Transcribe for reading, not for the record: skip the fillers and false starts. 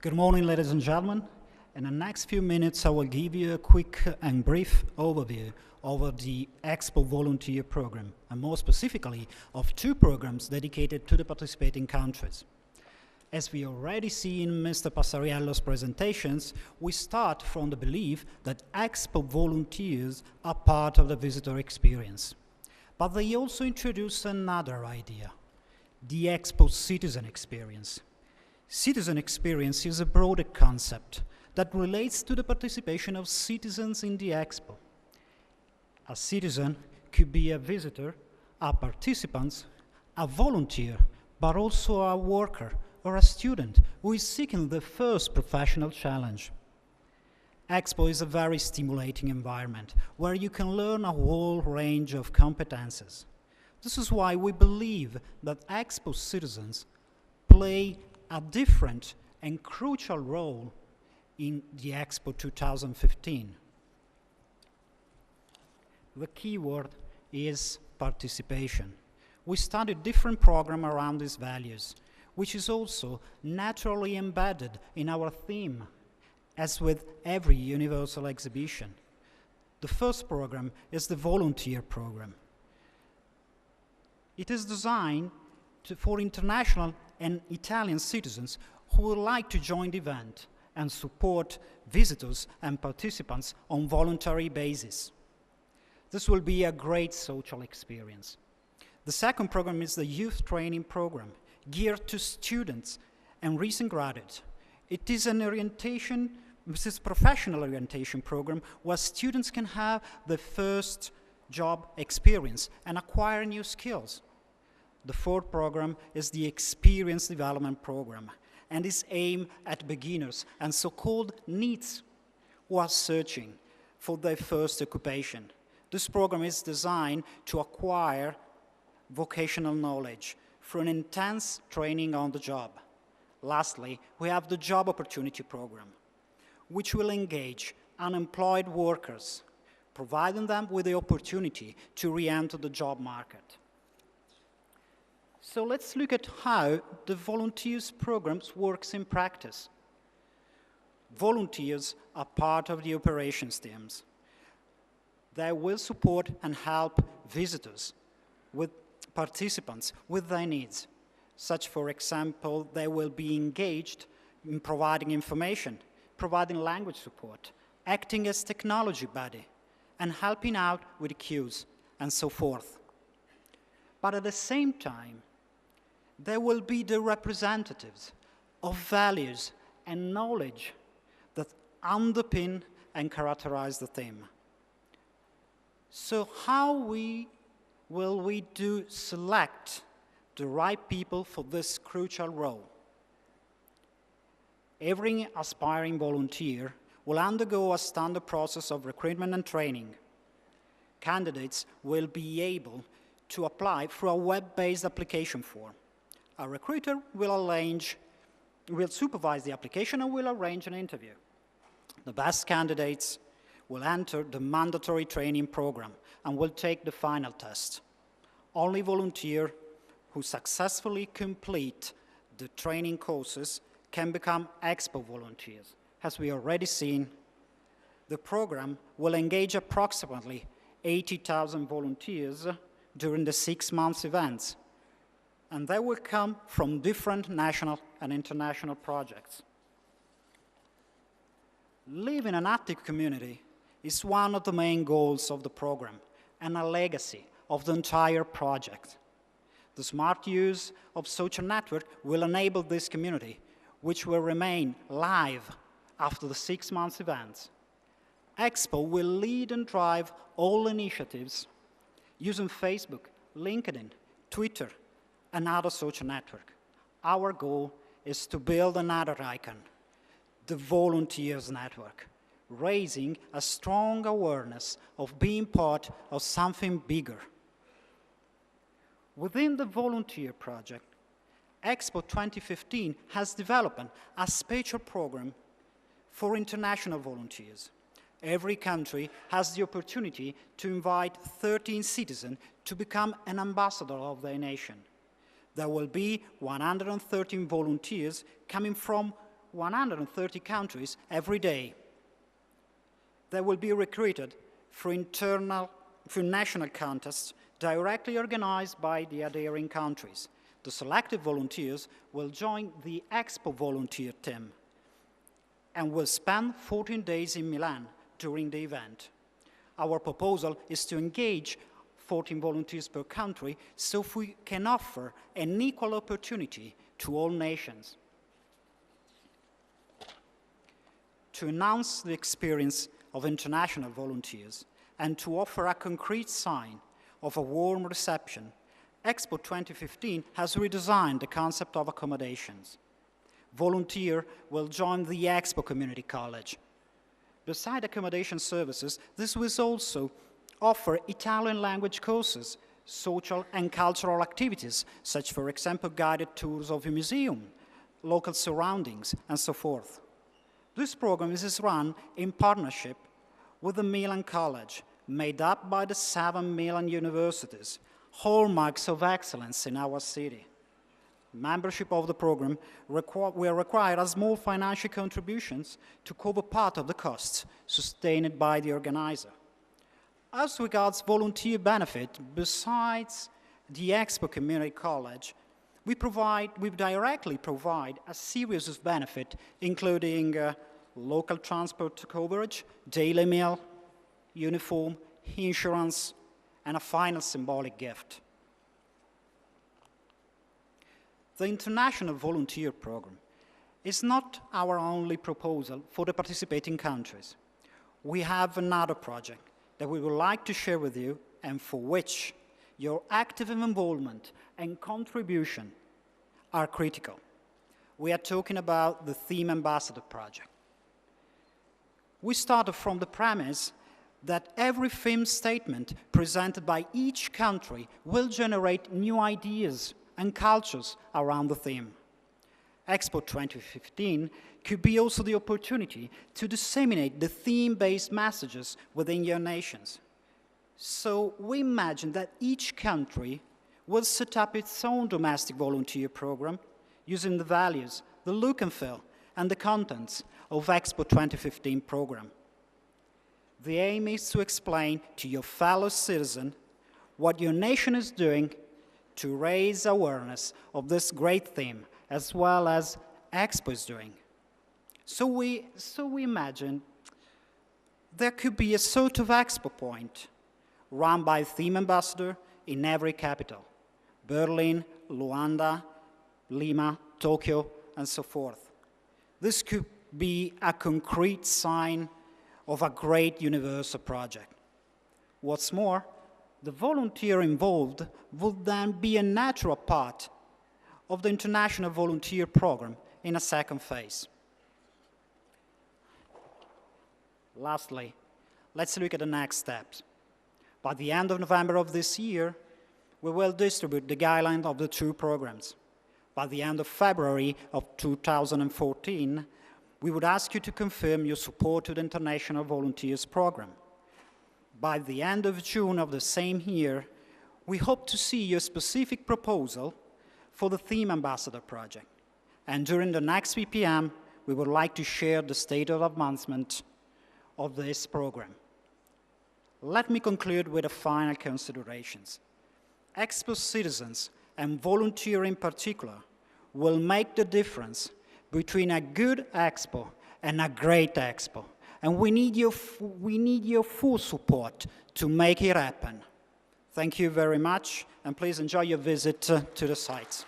Good morning, ladies and gentlemen. In the next few minutes, I will give you a quick and brief overview over the Expo volunteer program, and more specifically of two programs dedicated to the participating countries. As we already see in Mr. Passariello's presentations, we start from the belief that Expo volunteers are part of the visitor experience. But they also introduce another idea, the Expo citizen experience. Citizen experience is a broader concept that relates to the participation of citizens in the Expo. A citizen could be a visitor, a participant, a volunteer, but also a worker or a student who is seeking the first professional challenge. Expo is a very stimulating environment where you can learn a whole range of competences. This is why we believe that Expo citizens play a different and crucial role in the Expo 2015. The key word is participation. We studied different programs around these values, which is also naturally embedded in our theme, as with every universal exhibition. The first program is the volunteer program. It is designed for international and Italian citizens who would like to join the event and support visitors and participants on voluntary basis. This will be a great social experience. The second program is the youth training program, geared to students and recent graduates. It is an orientation, this is a professional orientation program where students can have the first job experience and acquire new skills. The fourth program is the Experience Development Program and is aimed at beginners and so-called NEETs who are searching for their first occupation. This program is designed to acquire vocational knowledge through an intense training on the job. Lastly, we have the Job Opportunity Program, which will engage unemployed workers, providing them with the opportunity to re-enter the job market. So let's look at how the volunteers programs works in practice. Volunteers are part of the operations teams. They will support and help visitors with participants with their needs. Such, for example, they will be engaged in providing information, providing language support, acting as technology buddy, and helping out with queues, and so forth. But at the same time, there will be the representatives of values and knowledge that underpin and characterize the theme. So how will we select the right people for this crucial role? Every aspiring volunteer will undergo a standard process of recruitment and training. Candidates will be able to apply through a web-based application form. A recruiter will supervise the application and will arrange an interview. The best candidates will enter the mandatory training program and will take the final test. Only volunteers who successfully complete the training courses can become Expo volunteers. As we already seen, the program will engage approximately 80,000 volunteers during the 6 months events, and they will come from different national and international projects. Living an active community is one of the main goals of the program and a legacy of the entire project. The smart use of social network will enable this community, which will remain live after the 6 months events. Expo will lead and drive all initiatives using Facebook, LinkedIn, Twitter, and other social network. Our goal is to build another icon, the Volunteers Network, raising a strong awareness of being part of something bigger. Within the volunteer project, Expo 2015 has developed a special program for international volunteers. Every country has the opportunity to invite 13 citizens to become an ambassador of their nation. There will be 113 volunteers coming from 130 countries every day. They will be recruited through national contests directly organized by the adhering countries. The selected volunteers will join the Expo volunteer team and will spend 14 days in Milan during the event. Our proposal is to engage 14 volunteers per country so we can offer an equal opportunity to all nations. To announce the experience of international volunteers and to offer a concrete sign of a warm reception, Expo 2015 has redesigned the concept of accommodations. Volunteer will join the Expo Community College. Beside accommodation services, this will also offer Italian language courses, social and cultural activities, such for example guided tours of a museum, local surroundings, and so forth. This program is run in partnership with the Milan College, made up by the 7 Milan universities, hallmarks of excellence in our city. Membership of the program will require a small financial contributions to cover part of the costs sustained by the organizer. As regards volunteer benefit, besides the Expo Community College, we directly provide a series of benefit, including local transport coverage, daily meal, uniform, insurance, and a final symbolic gift. The International Volunteer Program is not our only proposal for the participating countries. We have another project that we would like to share with you and for which your active involvement and contribution are critical. We are talking about the Theme Ambassador Project. We started from the premise that every theme statement presented by each country will generate new ideas and cultures around the theme. Expo 2015 could be also the opportunity to disseminate the theme-based messages within your nations. So we imagine that each country will set up its own domestic volunteer program using the values, the look and feel, and the contents of Expo 2015 program. The aim is to explain to your fellow citizen what your nation is doing to raise awareness of this great theme, as well as Expo is doing. So we imagine there could be a sort of Expo point run by a theme ambassador in every capital: Berlin, Luanda, Lima, Tokyo, and so forth. This could be a concrete sign of a great universal project. What's more, the volunteer involved would then be a natural part of the International Volunteer Program in a second phase. Lastly, let's look at the next steps. By the end of November of this year, we will distribute the guidelines of the two programs. By the end of February of 2014, we would ask you to confirm your support to the International Volunteers Program. By the end of June of the same year, we hope to see your specific proposal for the Theme Ambassador Project. And during the next IPM, we would like to share the state of advancement of this program. Let me conclude with the final considerations. Expo citizens, and volunteers in particular, will make the difference between a good Expo and a great Expo. And we need your full support to make it happen. Thank you very much, and please enjoy your visit to the sites.